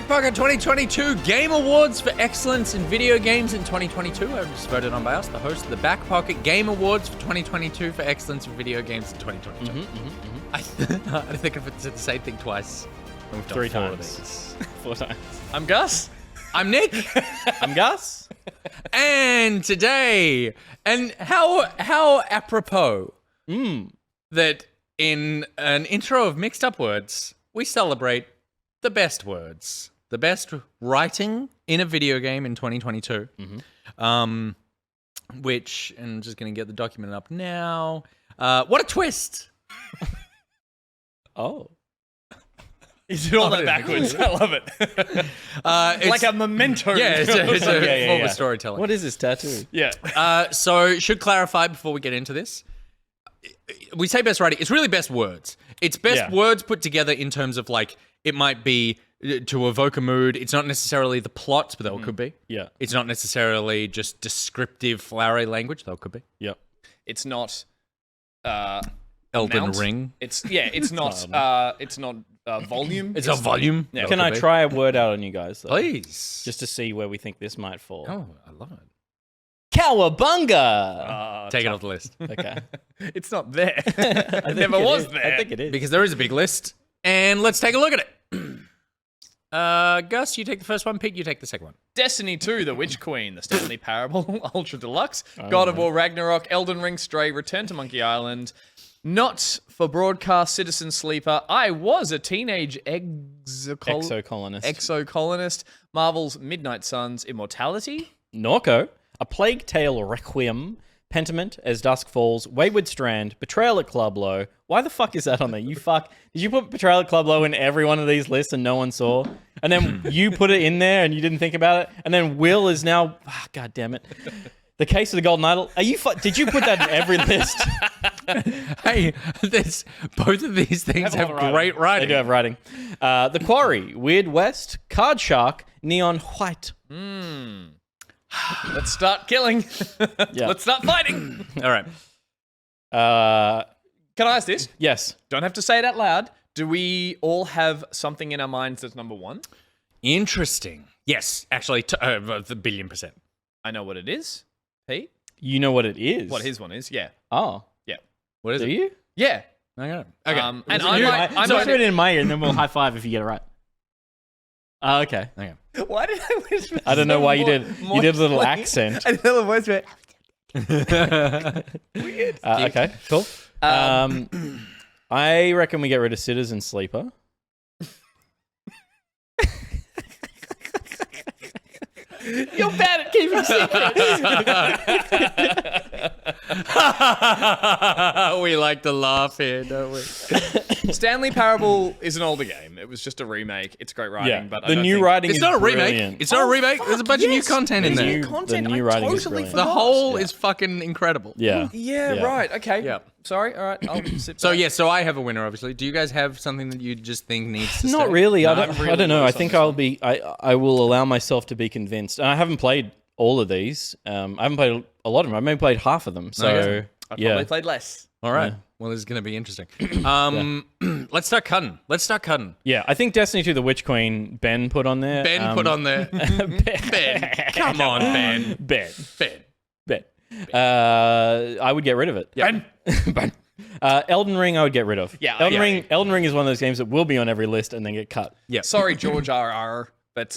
Backpocket 2022 Game Awards for Excellence in Video Games in 2022. I was voted on by us, the host of the Backpocket Game Awards for 2022 for Excellence in Video Games in 2022. I think I've said the same thing twice. We've done 3 4 of times. these. 4 times. I'm Gus. I'm Nick, I'm Gus. and today, and how apropos that in an intro of Mixed Up Words, we celebrate the best words, the best writing in a video game in 2022. Which, and I'm just going to get the document up now. What a twist! Oh. You did all that backwards. I love it. Like a memento. Yeah, it's a Yeah, form yeah. of storytelling. What is this tattoo? Yeah. So, should clarify before we get into this. We say best writing. It's really best words. It's best Yeah. words put together in terms of like, it might be to evoke a mood. It's not necessarily the plot, but that could be. Yeah. It's not necessarily just descriptive, flowery language. That could be. Yep. It's not Elden amount. Ring. It's not volume. It's a volume. Yeah. That Can could I be. try a word out on you guys, though? Please. Just to see where we think this might fall. Oh, I love it. Cowabunga! Take it off the list. Okay. It's not there. I It think never it was is. there. I think it is. Because there is a big list. And let's take a look at it. Gus, you take the first one. Pete, you take the second one. Destiny 2, The Witch Queen, The Stanley Parable, Ultra Deluxe, God of War Ragnarok, Elden Ring, Stray, Return to Monkey Island, Not for Broadcast, Citizen Sleeper, I Was a Teenage Exocolonist. Exocolonist, Marvel's Midnight Suns, Immortality, Norco, A Plague Tale Requiem, Pentiment, As Dusk Falls, Wayward Strand, Betrayal at Club Low. Why the fuck is that on there? You fuck. Did you put Betrayal at Club Low in every one of these lists and no one saw? And then you put it in there and you didn't think about it? And then Will is now... God damn it. The Case of the Golden Idol. Are you did you put that in every list? Hey, both of these things have great writing. They do have writing. The Quarry, Weird West, Card Shark, Neon White. Let's start killing. Yeah. Let's start fighting. All right. Can I ask this? Yes. Don't have to say it out loud. Do we all have something in our minds that's number one? Interesting. Yes, actually, the billion%. I know what it is. Pete? You know what it is. What his one is? Yeah. Oh. Yeah. What is Do it? you? Yeah. Okay. And Is it I you? might... So put it in my ear and then we'll high five if you get it right. Okay. Okay. Why did I whisper? I don't know why you did. You did a little moistly? accent. I did a little voice. Okay, cool. I reckon we get rid of Citizen Sleeper. You're bad at keeping secrets. We like to laugh here, don't we? Stanley Parable is an older game. It was just a remake. It's great writing, Yeah, but I the don't new think... writing It's is not a remake. brilliant. It's not a remake. There's a bunch of new yes, content in there's there. new content. the new I writing is totally brilliant. The forgot. whole is fucking incredible. Yeah. Yeah, Yeah. right. Okay. Yeah. Sorry. All right. I'll sit So back. yeah, so I have a winner. Obviously, do you guys have something that you just think needs to? Not stay? really. I I'm really don't know. I lost on think this I'll be. I will allow myself to be convinced. And I haven't played all of these. I haven't played a lot of them. I've maybe played half of them. So Okay. I yeah. probably played less. All right. Yeah. Well, this is going to be interesting. Let's start cutting. Yeah, I think Destiny 2 The Witch Queen, Ben put on there. Ben put on there. Ben, come on, Ben. Ben. Ben. I would get rid of it. Ben. Ben. Elden Ring, I would get rid of. Yeah, Elden yeah. Ring. Elden Ring is one of those games that will be on every list and then get cut. Yeah. Sorry, George R.R. But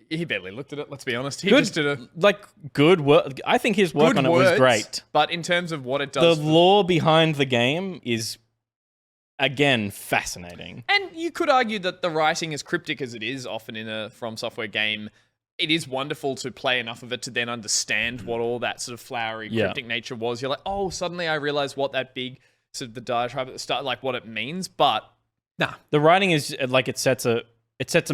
he barely looked at it. Let's be honest. He Good, just did a good work. I think his work good on it words, was great. But in terms of what it The does, lore behind the game is, again, fascinating. and you could argue that the writing, as cryptic as it is, often in a From Software game, it is wonderful to play enough of it to then understand what all that sort of flowery, Yeah. cryptic nature was. You're like, oh, suddenly I realize what that big sort of the diatribe at the start, like what it means. But The writing is like it sets a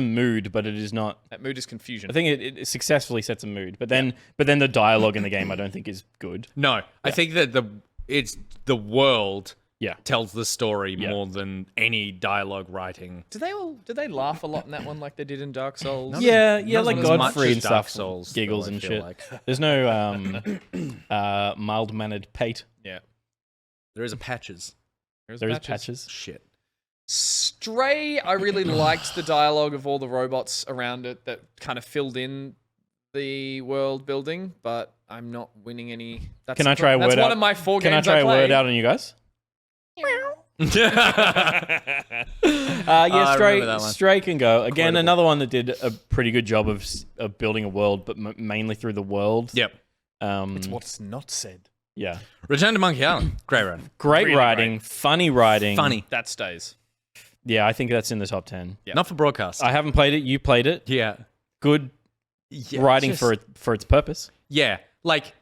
mood, but it is not. that mood is confusion. I think it successfully sets a mood, but then the dialogue in the game I don't think is good. No, I think that it's the world Yeah. tells the story more than any dialogue writing. Did they laugh a lot in that one like they did in Dark Souls? Yeah, Not like as much Godfrey as and Dark stuff, Souls, giggles though, I and feel shit. like. There's no mild-mannered pate. Yeah. There is a patches. There is patches. Shit. Stray, I really liked the dialogue of all the robots around it that kind of filled in the world building, but I'm not winning any. That's Can I try a word That's one out? of my 4 Can I games try a play. word out on you guys? I Yeah, remember that one. Stray can go. Again, Incredible. another one that did a pretty good job of building a world, but mainly through the world. Yep. It's what's not said. Yeah. Return to Monkey Island. Great run. Great Really writing, funny writing. Funny. That stays. Yeah, I think that's in the top 10. Yeah. Not for broadcast. I haven't played it. You played it. yeah. Good Yeah, writing just- for its purpose. Yeah. Like,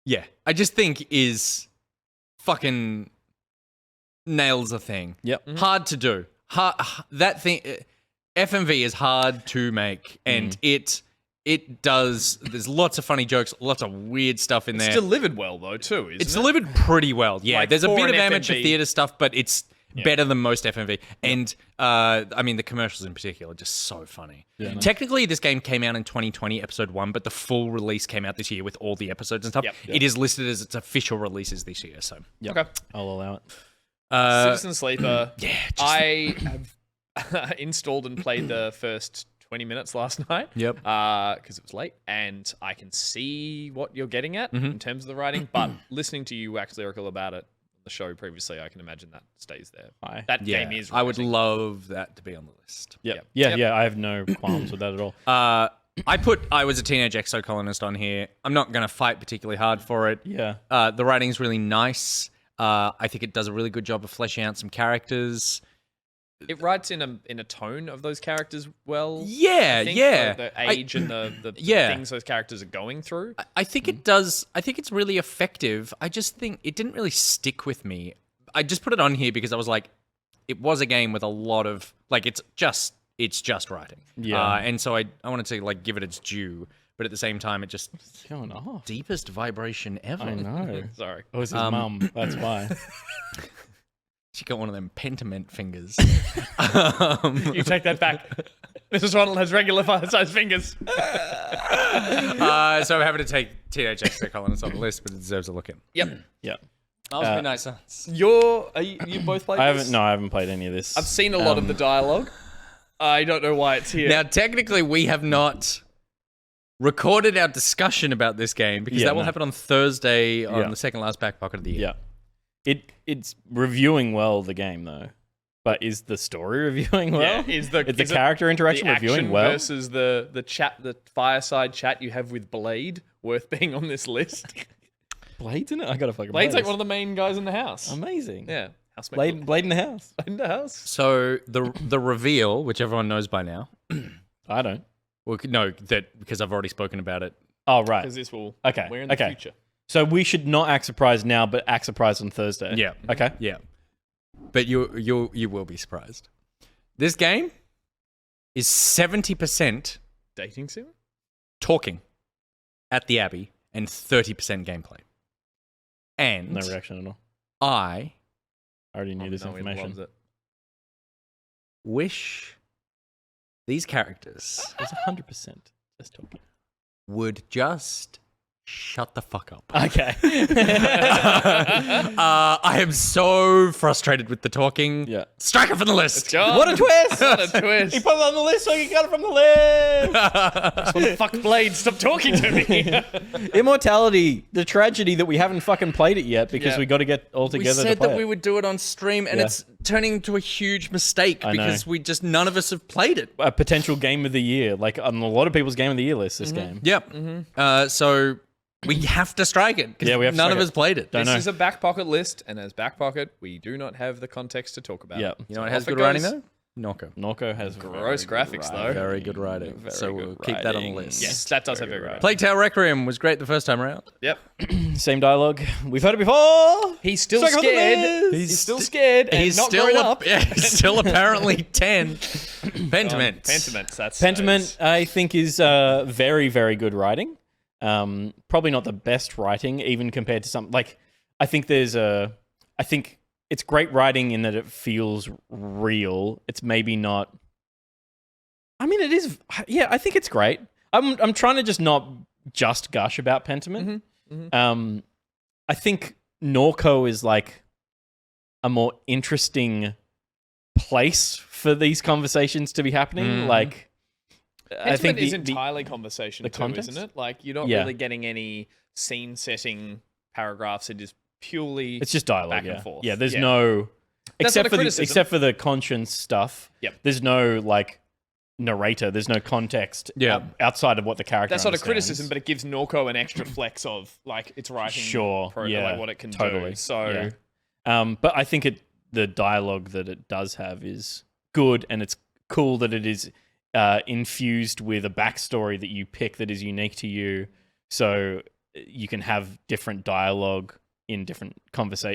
yeah. I just think is fucking nails a thing. Yep. Hard to do. That thing, FMV is hard to make, and it does. There's lots of funny jokes, lots of weird stuff in It's there. delivered well though too. Isn't It's it? delivered pretty well. Yeah, Like, there's a for bit an of amateur FMV. theater stuff, but it's better than most FMV. And I mean, the commercials in particular are just so funny. Technically, this game came out in 2020, episode 1, but the full release came out this year with all the episodes and stuff. Yep. It is listed as its official releases this year. So, Okay. I'll allow it. Citizen Sleeper. yeah, just- I have installed and played the first 20 minutes last night. Yep. Because it was late, and I can see what you're getting at in terms of the writing. But listening to you wax lyrical about it on the show previously, I can imagine that stays there. Aye. That yeah, game is. I would writing. love that to be on the list. Yep. Yep. Yeah, I have no qualms with that at all. I was a teenage exocolonist on here. I'm not going to fight particularly hard for it. Yeah. The writing's really nice. I think it does a really good job of fleshing out some characters. It writes in a tone of those characters well. Yeah, I think, yeah. The age and the Yeah. things those characters are going through. I think it does. I think it's really effective. I just think it didn't really stick with me. I just put it on here because I was like, it was a game with a lot of like it's just writing. Yeah. And so I wanted to like give it its due, but at the same time, it just What's going on? deepest vibration ever. I know. Sorry. Oh, it's his mum. That's why. She got one of them Pentiment fingers. You take that back. Mrs. Ronald has regular sized fingers. So I'm happy to take Teenage Exocolonist on the list, but it deserves a look in. Yep. Yeah. That was pretty nice. Huh? You both played I this? haven't played any of this. I've seen a lot of the dialogue. I don't know why it's here. Now, technically, we have not recorded our discussion about this game because Yeah, that will no. happen on Thursday on Yeah. the second last back pocket of the year. Yeah. It's reviewing well the game though. But is the story reviewing well? Yeah, is the character interaction the reviewing action well? versus the chat, the fireside chat you have with Blade worth being on this list? Blade's in it? I gotta fucking Blade's play like one of the main guys in the house. Amazing. Yeah, housemate. Blade in the house. in the house. So the reveal, which everyone knows by now, I don't. well, no, that because I've already spoken about it. Oh right. Because this will. Okay, We're in the okay. future. So we should not act surprised now, but act surprised on Thursday. Yeah. Okay. Yeah, but you will be surprised. This game is 70% Dating sim? talking at the Abbey and 30% gameplay. And No reaction at all. I I already knew this No, he information. loves it. wish these characters It was 100% just talking. would just shut the fuck up. Okay. I am so frustrated with the talking. Yeah. Strike it from the list. John, What a twist! What a twist! He put it on the list so he got it from the list. Fuck Blade, stop talking to me. Immortality, the tragedy that we haven't fucking played it yet because Yeah. we got to get all We together to said play that we it. would do it on stream, and Yeah. it's turning into a huge mistake I know. because none of us have played it. A potential game of the year, like on a lot of people's game of the year list. This game. Yep. So we have to strike it because Yeah, we have to none strike of it. us played it. Don't This know. is a back pocket list, and as back pocket, we do not have the context to talk about. Yeah. it. You know what So has off it good writing goes. though? Norco. Norco has Gross very good graphics, though. writing. Very good writing. Very So good we'll keep that on the writing. list. Yes, that does have very Very good. Plague Tale Requiem was great the first time around. Yep. Same dialogue. We've heard it before. He's still Strike it from the scared. list. He's still scared and He's not still grown up. Yeah, he's still apparently 10. Pentiment. Pentiments. That's Pentiment, I think, is very, very good writing. Probably not the best writing, even compared to some. Like, I think I think it's great writing in that it feels real. It's maybe not. I mean, it is. Yeah, I think it's great. I'm trying to just not just gush about Pentiment. I think Norco is like a more interesting place for these conversations to be happening. Like, I think is the entirely conversation too, context? isn't it? Like, you're not Yeah. really getting any scene-setting paragraphs. It is purely it's just dialogue. back yeah. and forth. Yeah, there's Yeah. no That's not a except for criticism. except for the conscience stuff. Yep. There's no like narrator. There's no context. Yeah. Outside of what the character. That's not a understands. criticism, but it gives Norco an extra flex of like its writing, Sure. Yeah. like what it can totally. do. So Yeah. But I think the dialogue that it does have is good, and it's cool that it is infused with a backstory that you pick that is unique to you, so you can have different dialogue in different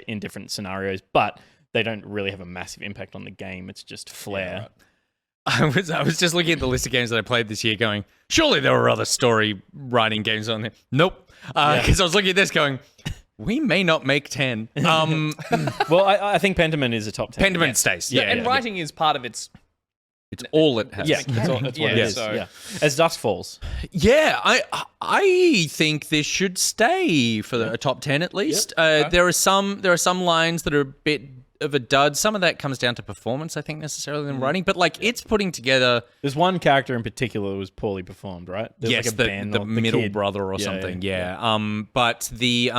in different scenarios, but they don't really have a massive impact on the game. It's just flair. I was just looking at the list of games that I played this year going, surely there were other story writing games on there. Nope. Because I was looking at this going, we may not make 10. Well, I think Pentiment is a top 10. Pentiment stays. yeah, and writing is part of its. It's all it has. Yeah, that's what Yeah, it is. so- Yeah. As Dusk Falls. Yeah, I think this should stay for a top 10 at least. There are some lines that are a bit of a dud. Some of that comes down to performance, I think, necessarily in writing. But like, it's putting together. There's one character in particular that was poorly performed, right? There's Yes, like a the band or the middle kid. brother or Yeah, something. yeah. Yeah. But the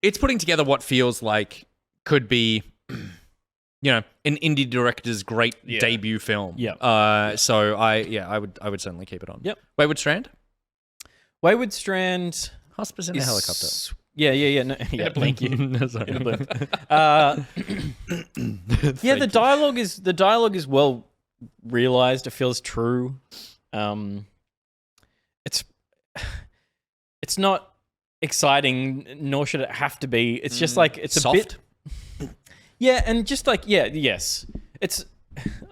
it's putting together what feels like could be, an indie director's great debut film. Yeah. So I would certainly keep it on. Yep. Wayward Strand. Wayward Strand. Hospice in a helicopter. Yeah. No, yeah, thank you. Sorry. Yeah, the dialogue is well realized. It feels true. It's not exciting, nor should it have to be. It's just like it's Soft? a bit. Yeah, and just like yes, it's.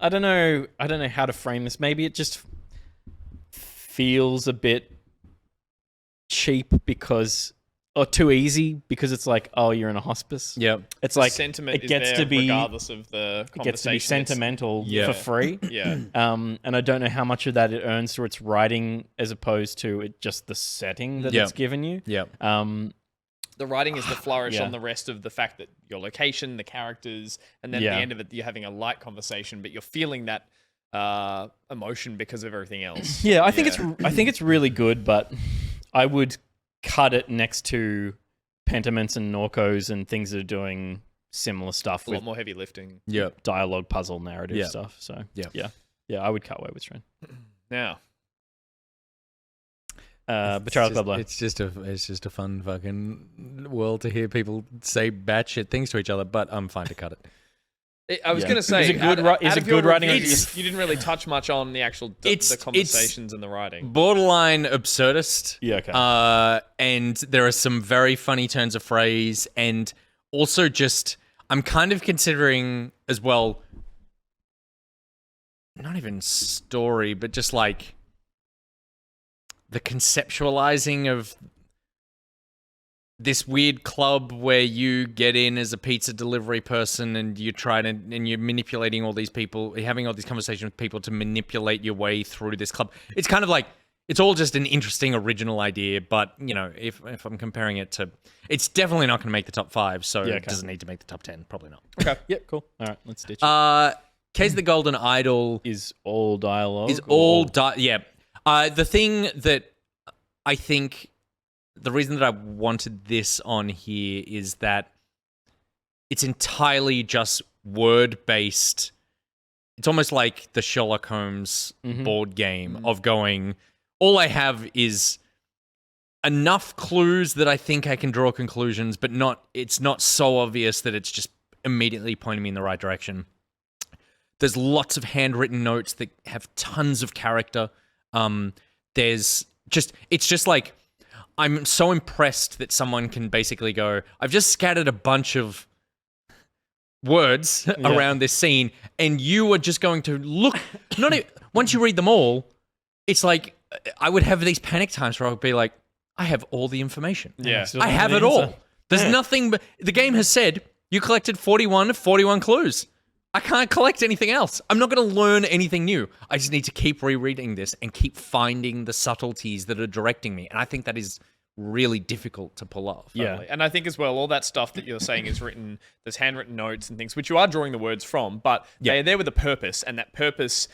I don't know how to frame this. Maybe it just feels a bit cheap or too easy because it's like, oh, you're in a hospice. Yeah. It's The like sentiment it gets is there to be regardless of the conversation. it gets to be sentimental Yeah. for free. Yeah. And I don't know how much of that it earns through its writing as opposed to it just the setting that Yeah. it's given you. Yeah. The writing is the flourish Yeah. on the rest of the fact that your location, the characters, and then at Yeah. the end of it, you're having a light conversation, but you're feeling that emotion because of everything else. Yeah, I think it's really good, but I would cut it next to Pentiments and Norcos and things that are doing similar stuff a lot with more heavy lifting. Yeah. dialogue, puzzle, narrative Yeah. stuff. So Yeah. yeah, I would cut Wayward Strand. Now, Betrayal Club Low. It's just a fun fucking world to hear people say batshit things to each other, but I'm fine to cut it. I was Yeah. going to say, Is it good ri- is out it of your good writing or reviews, just- you didn't really touch much on the actual It's- the conversations and the writing. Borderline absurdist. Yeah, okay. And there are some very funny turns of phrase, and also just I'm kind of considering as well, not even story, but just like the conceptualizing of this weird club where you get in as a pizza delivery person and you and you're manipulating all these people, you're having all these conversations with people to manipulate your way through this club. It's kind of like, it's all just an interesting original idea, but if I'm comparing it to, it's definitely not going to make the top 5, so Yeah, it okay. doesn't need to make the top 10, probably not. Okay. Yep, cool. All right, let's ditch it. Case of the Golden Idol Is all dialogue? is all yeah. The thing that I think, the reason that I wanted this on here is that it's entirely just word-based. It's almost like the Sherlock Holmes board game of going, all I have is enough clues that I think I can draw conclusions, but it's not so obvious that it's just immediately pointing me in the right direction. There's lots of handwritten notes that have tons of character. It's just like, I'm so impressed that someone can basically go, I've just scattered a bunch of words around this scene, and you are just going to look, once you read them all, it's like, I would have these panic times where I would be like, I have all the information. Yeah. I have it all. There's nothing but, the game has said, you collected 41 of 41 clues. I can't collect anything else. I'm not going to learn anything new. I just need to keep rereading this and keep finding the subtleties that are directing me. And I think that is really difficult to pull off. Yeah. Totally. And I think as well, all that stuff that you're saying is written, there's handwritten notes and things, which you are drawing the words from, but they're there with a purpose, and that purpose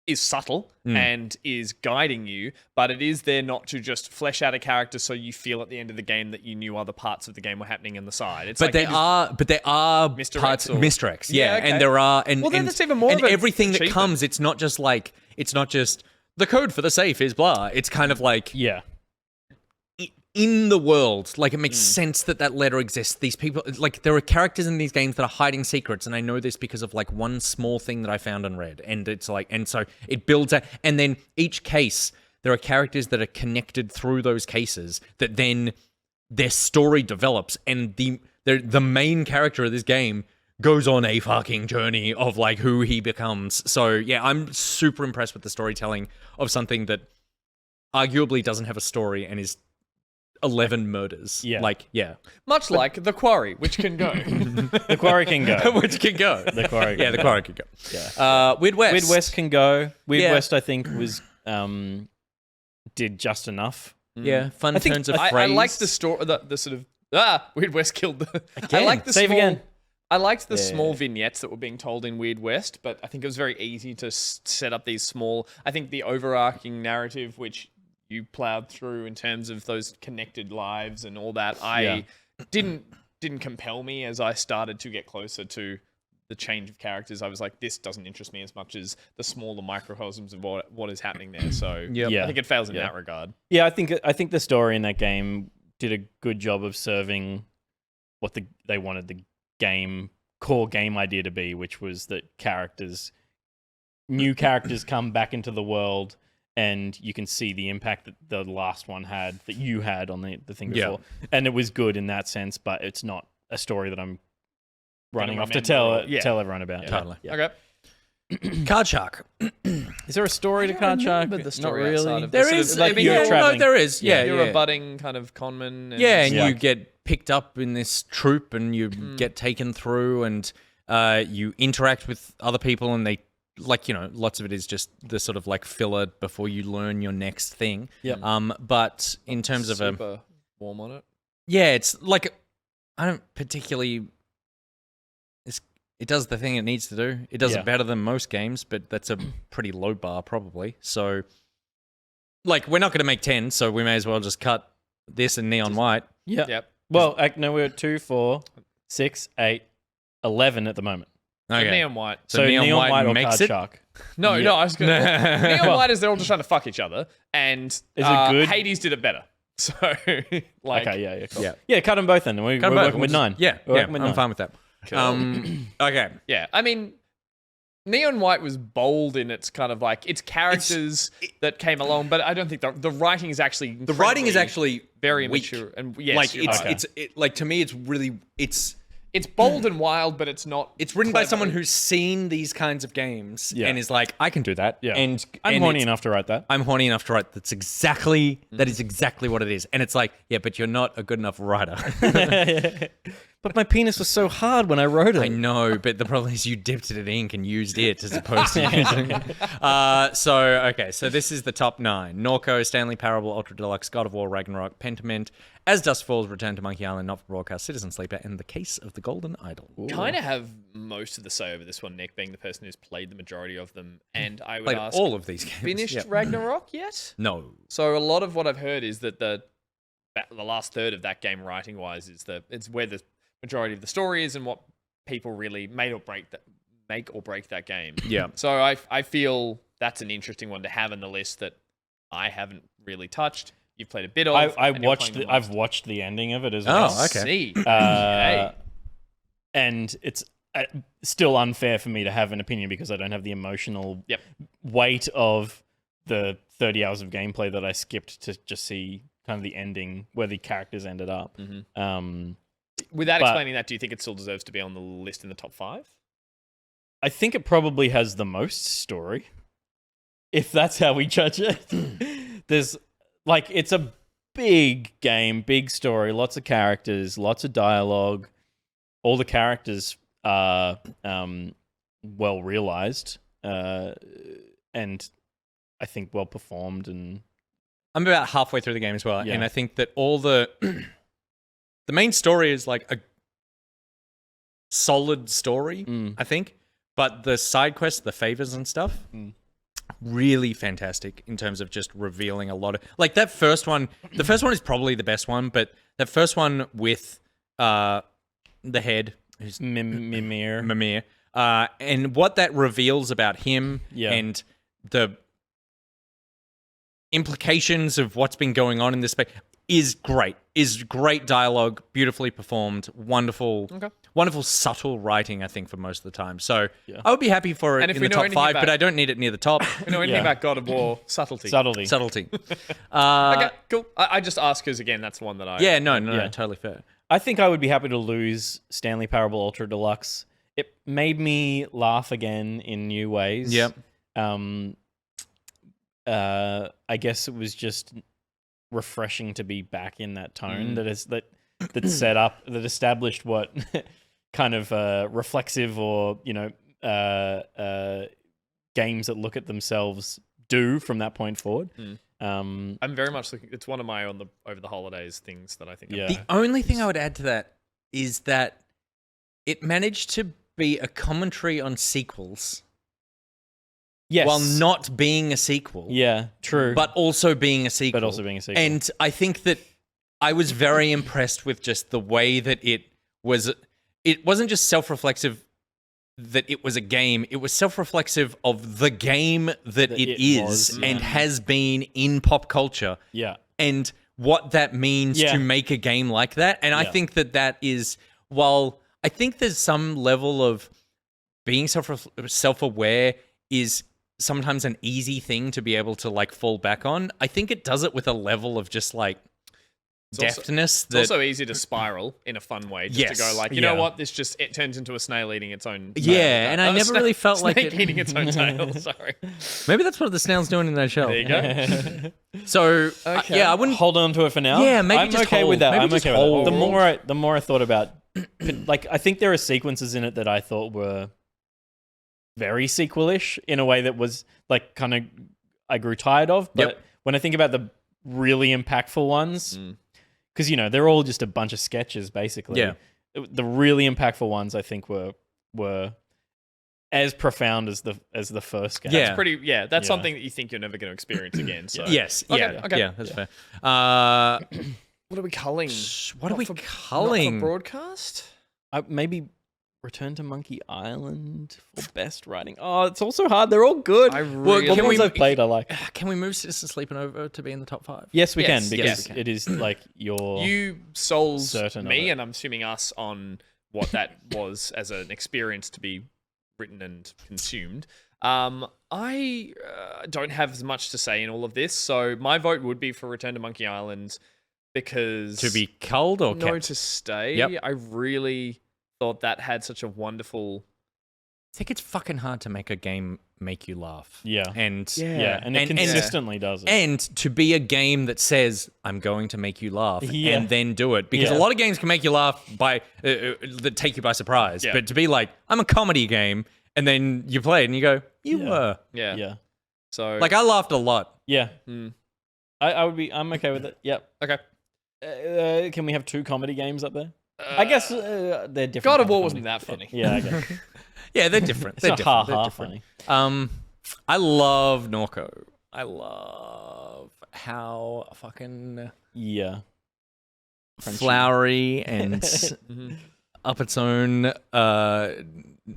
is subtle and is guiding you, but it is there not to just flesh out a character so you feel at the end of the game that you knew other parts of the game were happening on the side. It's But like there are Misdirects parts or- misdirects, Yeah, okay. and there are, and Well, then and, that's even more and of an everything that achievement. comes. It's not just the code for the safe is blah. It's kind of like Yeah. in the world, like it makes sense that letter exists. These people, like there are characters in these games that are hiding secrets, and I know this because of like one small thing that I found and read, and it's like, and so it builds out, and then each case there are characters that are connected through those cases that then their story develops, and the main character of this game goes on a fucking journey of like who he becomes. So yeah, I'm super impressed with the storytelling of something that arguably doesn't have a story and is 11 murders. Yeah. Like, yeah. much like The Quarry, which can go. The Quarry can go. Which can go. The Quarry can Yeah, the go. Quarry can go. Yeah. Weird West. Weird West can go. Weird Yeah. West, I think, was did just enough. Yeah, fun I think- turns of I phrase. like the story, the sort of Weird West killed the. I Again. like the Save small. again. I liked the small vignettes that were being told in Weird West, but I think it was very easy to set up these small. I think the overarching narrative, which you plowed through in terms of those connected lives and all that, didn't compel me as I started to get closer to the change of characters. I was like, this doesn't interest me as much as the smaller microcosms of what is happening there. So Yeah. I think it fails in that regard. Yeah, I think the story in that game did a good job of serving what they wanted the core game idea to be, which was that new characters come back into the world, and you can see the impact that the last one had, that you had on the thing before. And it was good in that sense, but it's not a story that I'm running off to remember tell everyone about. Totally. Yeah. Okay. Card Shark. Is there a story to Card Shark? remember the story Not outside really. of There sort is. of- like I mean, you're yeah, traveling. No, there is. Yeah, You're yeah. a budding kind of conman. And Yeah, and Yeah. you get picked up in this troop, and you get taken through, and you interact with other people, and they, like, you know, lots of it is just the sort of like filler before you learn your next thing. Yep. But in terms of a, super warm on it. yeah, it's like I don't particularly. It does the thing it needs to do. It does Yeah. it better than most games, but that's a pretty low bar probably. So, like, we're not going to make 10, so we may as well just cut this and Neon White. Yeah. Yep. Well, no, we're at 2, 4, 6, 8, 11 at the moment. Okay. Neon White. So Neon White or makes Card it. Shark. No, Yeah. no, I was going to. Neon Well- White is they're all just trying to fuck each other, and Is it good? Hades did it better. So, like, Okay, yeah, cool. Yeah. Yeah, cut them both then. We're Cut 'em both. working with We'll 9. just- Yeah, We're yeah, working with I'm 9. fine with that. Okay. yeah. I mean, Neon White was bold in its kind of like its characters that came along, but I don't think the writing is actually The writing is actually very weak. immature, and yes, like you're right. like to me, it's bold and wild, but it's not. it's written by clever. someone who's seen these kinds of games Yeah. and is like, I can do that. Yeah. And I'm horny enough to write that. I'm horny enough to write. That is exactly what it is. And it's like, yeah, but you're not a good enough writer. But my penis was so hard when I wrote it. I know, but the problem is you dipped it in ink and used it as opposed to using. So this is the top 9: Norco, Stanley Parable, Ultra Deluxe, God of War, Ragnarok, Pentiment, As Dusk Falls, Return to Monkey Island, Not for Broadcast, Citizen Sleeper, and The Case of the Golden Idol. Kind of have most of the say over this one, Nick, being the person who's played the majority of them, and I would Played ask, all of these games. finished Yep. Ragnarok yet? No. So a lot of what I've heard is that the last third of that game, writing wise, it's where the majority of the story is and what people really make or break that game. Yeah. So I feel that's an interesting one to have in the list that I haven't really touched. You've played a bit of. and you're playing the most. I've watched the ending of it as well. Oh, okay. See. And it's still unfair for me to have an opinion because I don't have the emotional Yep. weight of the 30 hours of gameplay that I skipped to just see kind of the ending where the characters ended up. Without but- explaining that, do you think it still deserves to be on the list in the top 5? I think it probably has the most story, if that's how we judge it. There's it's a big game, big story, lots of characters, lots of dialogue. All the characters are well realized, and I think well performed, and I'm about halfway through the game as well, Yeah. and I think that all the the main story is like a solid story, I think, but the side quests, the favors and stuff, really fantastic in terms of just revealing a lot of like that first one. The first one is probably the best one, but that first one with the head, who's Mimir. Mimir, and what that reveals about him Yeah. and the implications of what's been going on in this space is great. Is great dialogue, beautifully performed, wonderful, wonderful subtle writing. I think for most of the time. So I would be happy for it And if in we the know top anything 5, about- but I don't need it near the top. You know anything Yeah. about God of War? Subtlety. Subtlety. Subtlety. Okay, cool. I just ask because again, that's one that I. Yeah, no, Yeah. totally fair. I think I would be happy to lose Stanley Parable Ultra Deluxe. It made me laugh again in new ways. Yep. I guess it was just refreshing to be back in that tone that set up, that established what kind of reflexive or games that look at themselves do from that point forward. I'm very much looking. It's one of my over the holidays things that I think. Yeah. The only thing I would add to that is that it managed to be a commentary on sequels Yes. while not being a sequel. Yeah, true. But also being a sequel. But also being a sequel. And I think that I was very impressed with just the way that it wasn't just self-reflexive that it was a game, it was self-reflexive of the game that it is was, yeah. and has been in pop culture. yeah. And what that means Yeah. to make a game like that. And I Yeah. think that is, while I think there's some level of being self-aware is sometimes an easy thing to be able to like fall back on, I think it does it with a level of just like deftness It's also easy to spiral in a fun way. Just to Yes. go like, you know Yeah. what? It turns into a snail eating its own. Yeah, and I never really felt like snake it- eating its own tail. Sorry. maybe that's what the snail's doing in that shell. There you go. So yeah, I wouldn't. Hold on to it for now. Yeah, maybe I'm just okay hold. with that. Maybe I'm just okay with hold. that. The more I thought about, like, I think there are sequences in it that I thought were very sequelish in a way that was like kind of I grew tired of. But Yep. when I think about the really impactful ones, because they're all just a bunch of sketches basically. Yeah. The really impactful ones I think were as profound as the first game. Yeah. Pretty. Yeah, that's Yeah. something that you think you're never going to experience again. So Yes. Okay, Yeah. okay. Yeah. That's fair. What are we culling? What are we Not culling? for broadcast? Maybe Return to Monkey Island for best writing. Oh, it's also hard. They're all good. I Well, really. the can ones we- I've played, I like. Can we move Citizen Sleeping Over to be in the top 5? Yes, we Yes, can because yes, we can. it is like your. You sold Certain of me, it. and I'm assuming us, on what that was as an experience to be written and consumed. I don't have as much to say in all of this, so my vote would be for Return to Monkey Island because To be culled or no kept? to stay. Yep. I really thought that had such a wonderful. I think it's fucking hard to make a game make you laugh. Yeah. And yeah, and it and- consistently does it. and to be a game that says I'm going to make you laugh Yeah. and then do it, because Yeah. a lot of games can make you laugh by that take you by surprise. Yeah. But to be like, I'm a comedy game, and then you play it and you go, you Yeah. were Yeah. yeah, So like, I laughed a lot. yeah. Mm. I'm okay with it. Yep. Okay. Can we have 2 comedy games up there? I guess they're different. God of kinds War comedy. wasn't that funny. Yeah, I guess. Yeah, they're different. It's they're not different. They're ha different. funny. I love Norco. I love how fucking Yeah. Crunchy. flowery and Mhm. up its own.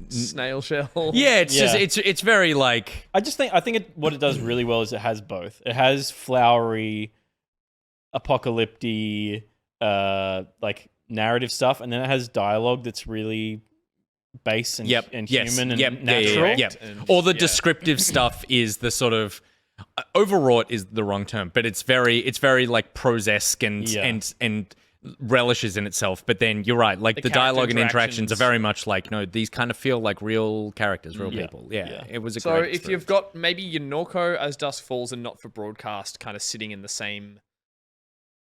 Snail shell. Yeah, it's Yeah. just it's very like I think what it does really well is it has both. It has flowery, apocalyptic, like narrative stuff, and then it has dialogue that's really base and, and human and natural. Yep. And- All the yeah. descriptive stuff is the sort of overwrought is the wrong term, but it's very like prose-esque and Yeah. and relishes in itself. But then you're right, like the character dialogue and interactions are interactions. very much like, no, these kind of feel like real characters, real Yeah. people. Yeah, Yeah. it was a So great if experience. you've got maybe your Norco as Dusk Falls and Not for Broadcast kind of sitting in the same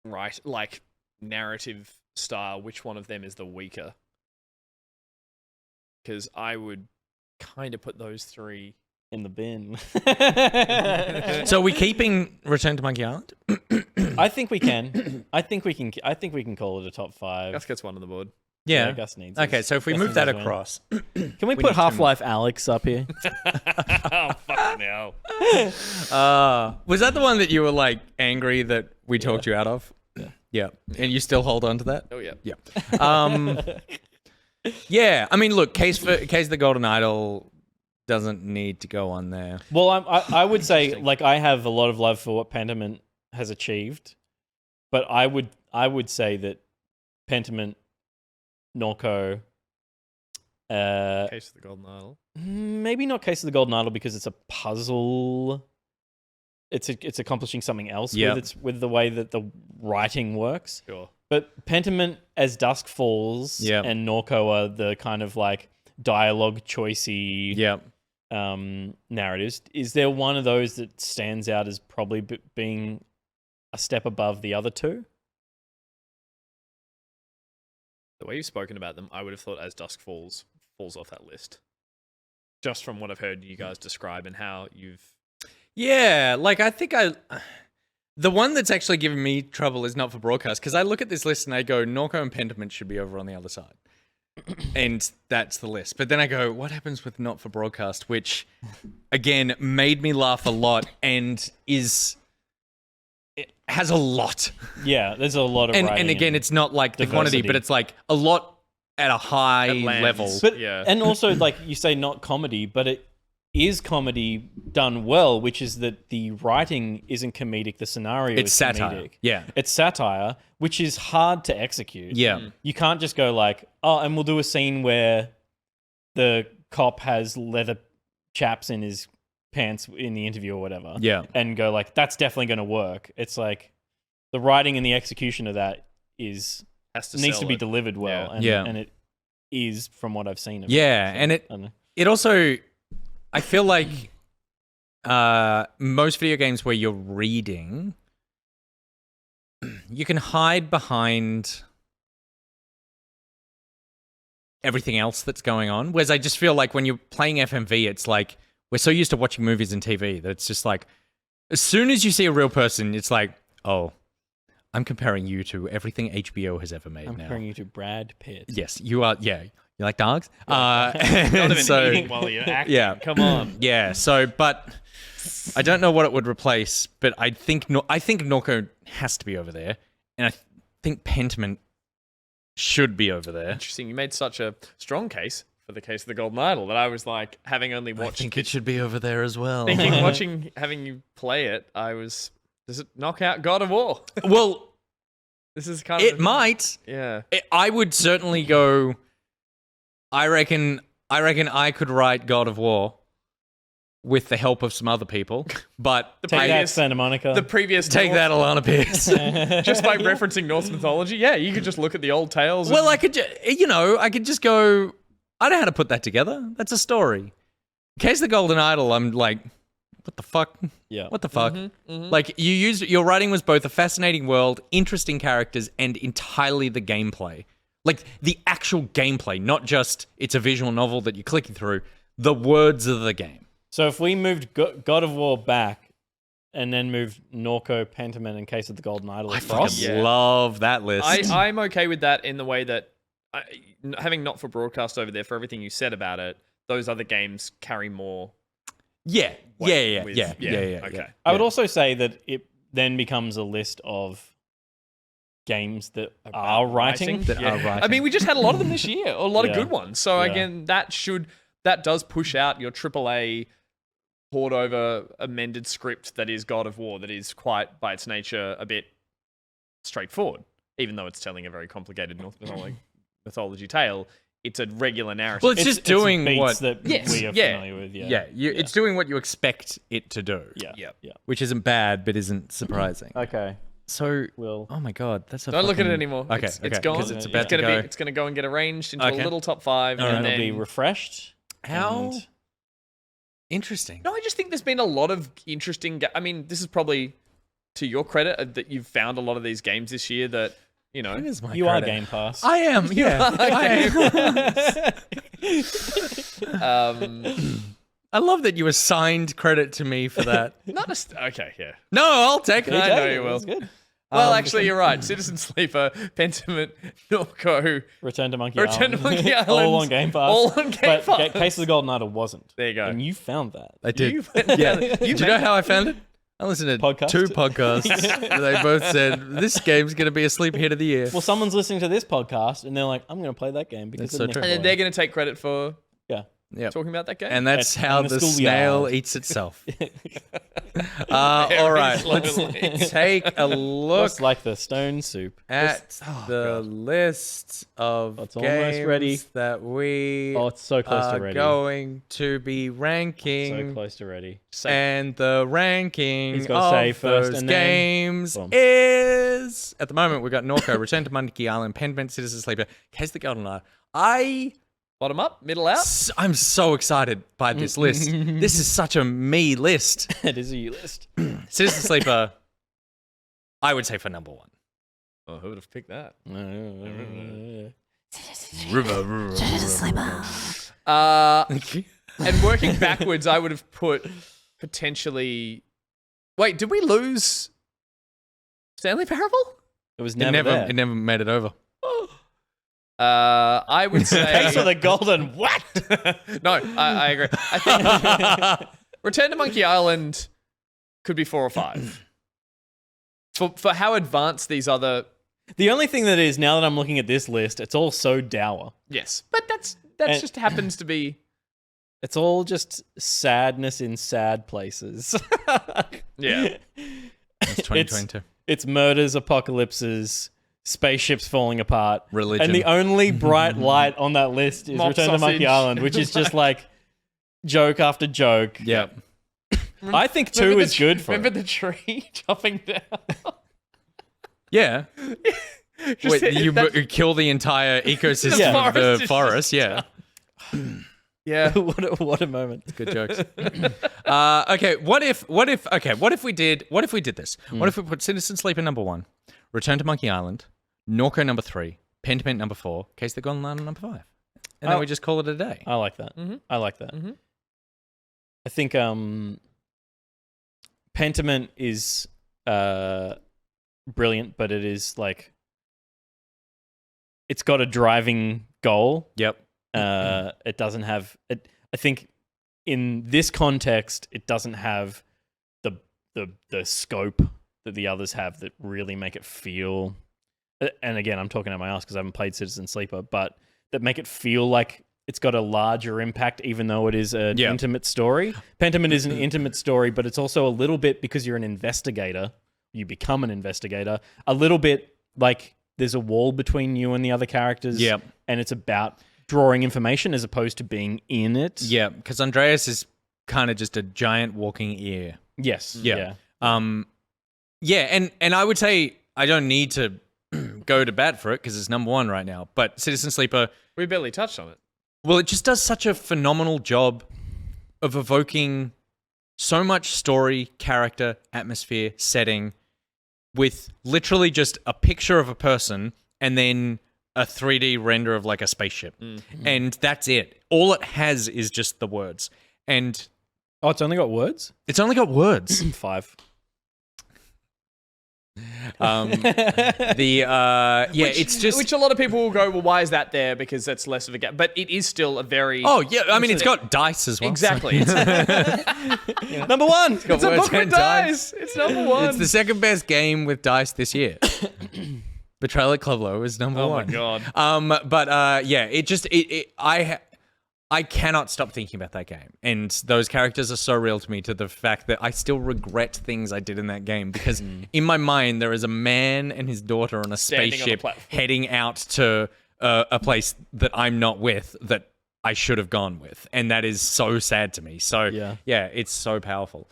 right like narrative style, which one of them is the weaker? Because I would kind of put those 3 in the bin. So are we keeping Return to Monkey Island? I think we can. I think we can call it a top 5. Gus gets one on the board. Yeah. Gus needs. Okay, his- so if we Gus move needs that his win. across. Can we need put two Half-Life Alex up here? Oh, fuck no. Was that the one that you were like angry that we talked you out of? Yeah. And you still hold on to that? Oh, yeah. Yeah. Yeah. I mean, look, Case of the Golden Idol doesn't need to go on there. Well, I would say like I have a lot of love for what Pentiment has achieved, but I would say that Pentiment, Norco, Case of the Golden Idol. maybe not Case of the Golden Idol because it's a puzzle. It's accomplishing something else Yep. with the way that the writing works. Sure. But Pentiment as Dusk Falls Yep. and Norco are the kind of like dialogue choicey Yeah. narratives. Is there one of those that stands out as probably being a step above the other two? The way you've spoken about them, I would have thought As Dusk Falls off that list. Just from what I've heard you guys describe and how you've... Yeah, like I think the one that's actually giving me trouble is Not for Broadcast, because I look at this list and I go, Norco and Pentiment should be over on the other side. And that's the list. But then I go, what happens with Not for Broadcast, which again made me laugh a lot and it has a lot. Yeah, there's a lot of And writing again, it's not like the quantity, diversity. but it's like a lot at a high It lands. level. but Yeah. and also like you say not comedy, but it is comedy done well, which is that the writing isn't comedic, the scenario It's is satire. comedic. Yeah. It's satire, which is hard to execute. Yeah. You can't just go like, oh, and we'll do a scene where the cop has leather chaps in his pants in the interview or whatever. Yeah. And go like, that's definitely going to work. It's like the writing and the execution of that Has to needs sell to be it. delivered well. Yeah. And, Yeah. and it is from what I've seen. Of Yeah, it. So, and I don't know. it also, I feel like most video games where you're reading, you can hide behind everything else that's going on. Whereas I just feel like when you're playing FMV, it's like we're so used to watching movies and TV that it's just like as soon as you see a real person, it's like, oh, I'm comparing you to everything HBO has ever made I'm now. comparing you to Brad Pitt. Yes, you are. Yeah, you like dogs. Not And even so, eating while you're acting. yeah. Come on. yeah. So, but I don't know what it would replace. But I think Norco has to be over there, and I think Pentiment should be over there. Interesting. You made such a strong case for the Case of the Golden Idol that I was like, having only I watched think it should be over there as well. having you play it, I was, does it knock out God of War? Well, This is kind it of... might. Yeah. I would certainly go. I reckon I could write God of War with the help of some other people, but Take that, previous- Santa Monica. The previous take that, Alana Pierce. just by referencing Norse mythology. Yeah, you could just look at the old tales. Well, and- I could, I could just go. I know how to put that together. That's a story. Case of the Golden Idol. I'm like, what the fuck? Yeah. What the fuck? Like your writing was both a fascinating world, interesting characters, and entirely the gameplay. Like the actual gameplay, not just it's a visual novel that you're clicking through. The words of the game. So if we moved God of War back and then moved Norco, Pentiment, and Case of the Golden Idol I across, fucking Yeah. love that list. I'm okay with that in the way that having Not for Broadcast over there for everything you said about it, those other games carry more. yeah, weight yeah. with- Yeah. Okay. I would also say that it then becomes a list of games that are writing. That are writing. I mean, we just had a lot of them this year, a lot of Yeah. good ones. So Yeah. again, that does push out your AAA poured over amended script that is God of War, that is quite by its nature a bit straightforward, even though it's telling a very complicated Norse mythology tale. It's a regular narrative. Well, it's just doing beats what. that Yes, we are yeah. familiar with. Yeah. Yeah, it's doing what you expect it to do. Yeah. Yep. Yeah. Which isn't bad, but isn't surprising. Okay. So, Will. oh my god, that's a Don't look at it fucking- anymore. Okay, It's gone. because it's about gonna to go. It's gonna go and get arranged into Okay. a little top 5, All right. and It'll then be refreshed. How and- interesting. No, I just think there's been a lot of interesting. I mean, this is probably to your credit that you've found a lot of these games this year that you know. It is my You are credit. Game Pass. I am. Yeah, I am. I love that you assigned credit to me for that. Okay, yeah. No, I'll take it. I know you will. That's good. Well, actually, you're right. Citizen Sleeper, Pentiment, Norco, Return to Monkey Return to Island. Monkey Island. All on Game Pass. All on Game but Pass. Case of the Golden Idol wasn't. There you go. And you found that. I did. You went down it. Do you know how I found it? I listened to Podcast? 2 podcasts. They both said this game's going to be a sleeper hit of the year. Well, someone's listening to this podcast and they're like, I'm going to play that game because That's so of true. Nick And then Boy. they're going to take credit for Yeah. Yep. talking about that game. And that's And how the the schoolyard. snail eats itself. All right, let's slowly. take a look Looks like the stone soup. at the list of It's games almost ready. that we Oh, it's so close to are ready. going to be So ranking. close to ready. And the ranking He's of gotta say first those and then- games Boom. is... At the moment, we've got Norco, Return to Monkey Island, Pentiment, Citizen Sleeper, Case of the Golden Idol. Bottom up, middle out. I'm so excited by this list. This is such a me list. It is a U list. Citizen Sleeper, I would say for number 1. Oh, who would have picked that? And working backwards, I would have put potentially. Wait, did we lose Stanley Parable? It was It never, never, there. it never made it over. I would say. Case of the Golden what? No, I agree. I think Return to Monkey Island could be 4 or 5. For how advanced these other. The only thing that is, now that I'm looking at this list, it's all so dour. Yes, but that's And- just happens to be. It's all just sadness in sad places. Yeah. It's 2022. It's murders, apocalypses, spaceships falling apart. Religion. And the only bright light on that list is Mop Return to Monkey sausage. Island, which is just like joke after joke. Yep. I think 2 Remember is the good for Remember it. the tree chopping down? Yeah. Just Wait, you that- kill the entire ecosystem Yeah. of the Forest is forest. Yeah. Yeah. what a moment. Good jokes. Okay, what if we did this? What if we put Citizen Sleeper number 1, Return to Monkey Island, Norco number 3, Pentiment number 4, Case of the Golden Idol number 5, and then we just call it a day. I like that. Mhm. I like that. Mhm. I think Pentiment is brilliant, but it is like it's got a driving goal. Yep. It doesn't have it. I think in this context, it doesn't have the scope that the others have that really make it feel. And again, I'm talking out my ass because I haven't played Citizen Sleeper, but that make it feel like it's got a larger impact, even though it is an Yeah. intimate story. Pentiment is an intimate story, but it's also a little bit, because you're an investigator, you become an investigator, a little bit like there's a wall between you and the other characters. Yep. And it's about drawing information as opposed to being in it. Yeah, because Andreas is kind of just a giant walking ear. Yes. Yeah. And I would say I don't need to go to bat for it because it's number 1 right now. But Citizen Sleeper, We barely touched on it. well, it just does such a phenomenal job of evoking so much story, character, atmosphere, setting, with literally just a picture of a person and then a 3D render of like a spaceship. And that's it. All it has is just the words. And Oh, it's only got words? it's only got words. 5. It's just Which a lot of people will go, well, why is that there? Because that's less of a gap. But it is still a very. Oh yeah, I mean it's got dice as well. Exactly. It's, Number 1! It's got it's a words book with and dice. dice. It's number 1. It's the second best game with dice this year. Betrayal at Clublow is number Oh 1. my god. I cannot stop thinking about that game. And those characters are so real to me, to the fact that I still regret things I did in that game, because in my mind there is a man and his daughter on a Standing on a spaceship platform. heading out to a place that I'm not with, that I should have gone with. And that is so sad to me. So Yeah. it's so powerful.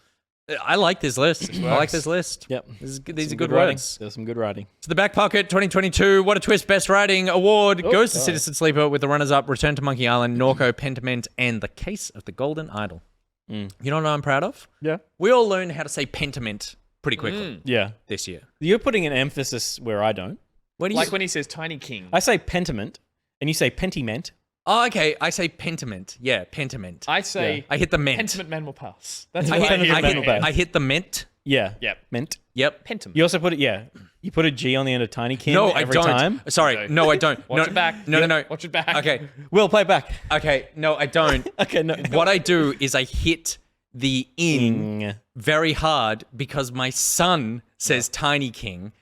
I like this list. I like this list. Yep. These are Some good writing. words. There's some good writing. So the Back Pocket 2022 What a Twist Best Writing Award goes to God. Citizen Sleeper, with the runners-up Return to Monkey Island, Norco, Pentiment, and The Case of the Golden Idol. You know what I'm proud of? Yeah. We all learned how to say Pentiment pretty quickly Yeah. this year. You're putting an emphasis where I don't. What do you? Like when he says Tiny King. I say pentiment, and you say pentiment. Oh, okay. I say pentiment. Yeah, pentiment. I say I hit the mint. Pentiment Man will pass. That's I what hit, I hear. I, Man hit, will pass. I hit the mint. Yeah. Yep. Mint. Yep. Pentiment. You also put it, yeah. You put a G on the end of Tiny King No, I every don't. time. Sorry. No, I don't. Watch no, it back. No, no, no. Watch it back. Okay. Will, play it back. Okay. No, I don't. Okay, no. What I do is I hit the ing Ing. very hard because my son says Tiny King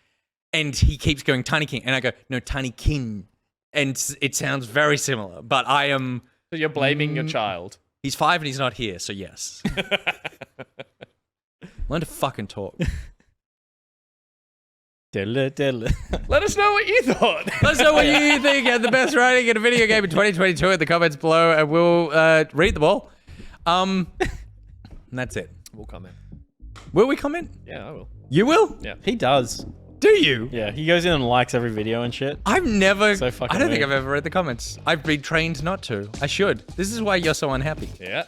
and he keeps going Tiny King. And I go, no, Tiny King. And it sounds very similar, but I am. So you're blaming your child. He's 5 and he's not here, so yes. Learn to fucking talk. Diddle, diddle. Let us know what you thought. Let us know what you think of the best writing in a video game in 2022 in the comments below, and we'll read them all. And that's it. We'll comment. Will we comment? Yeah, I will. You will? Yeah. He does. Do you? Yeah, he goes in and likes every video and shit. I've never. So fucking I don't think weird. I've ever read the comments. I've been trained not to. I should. This is why you're so unhappy. Yeah.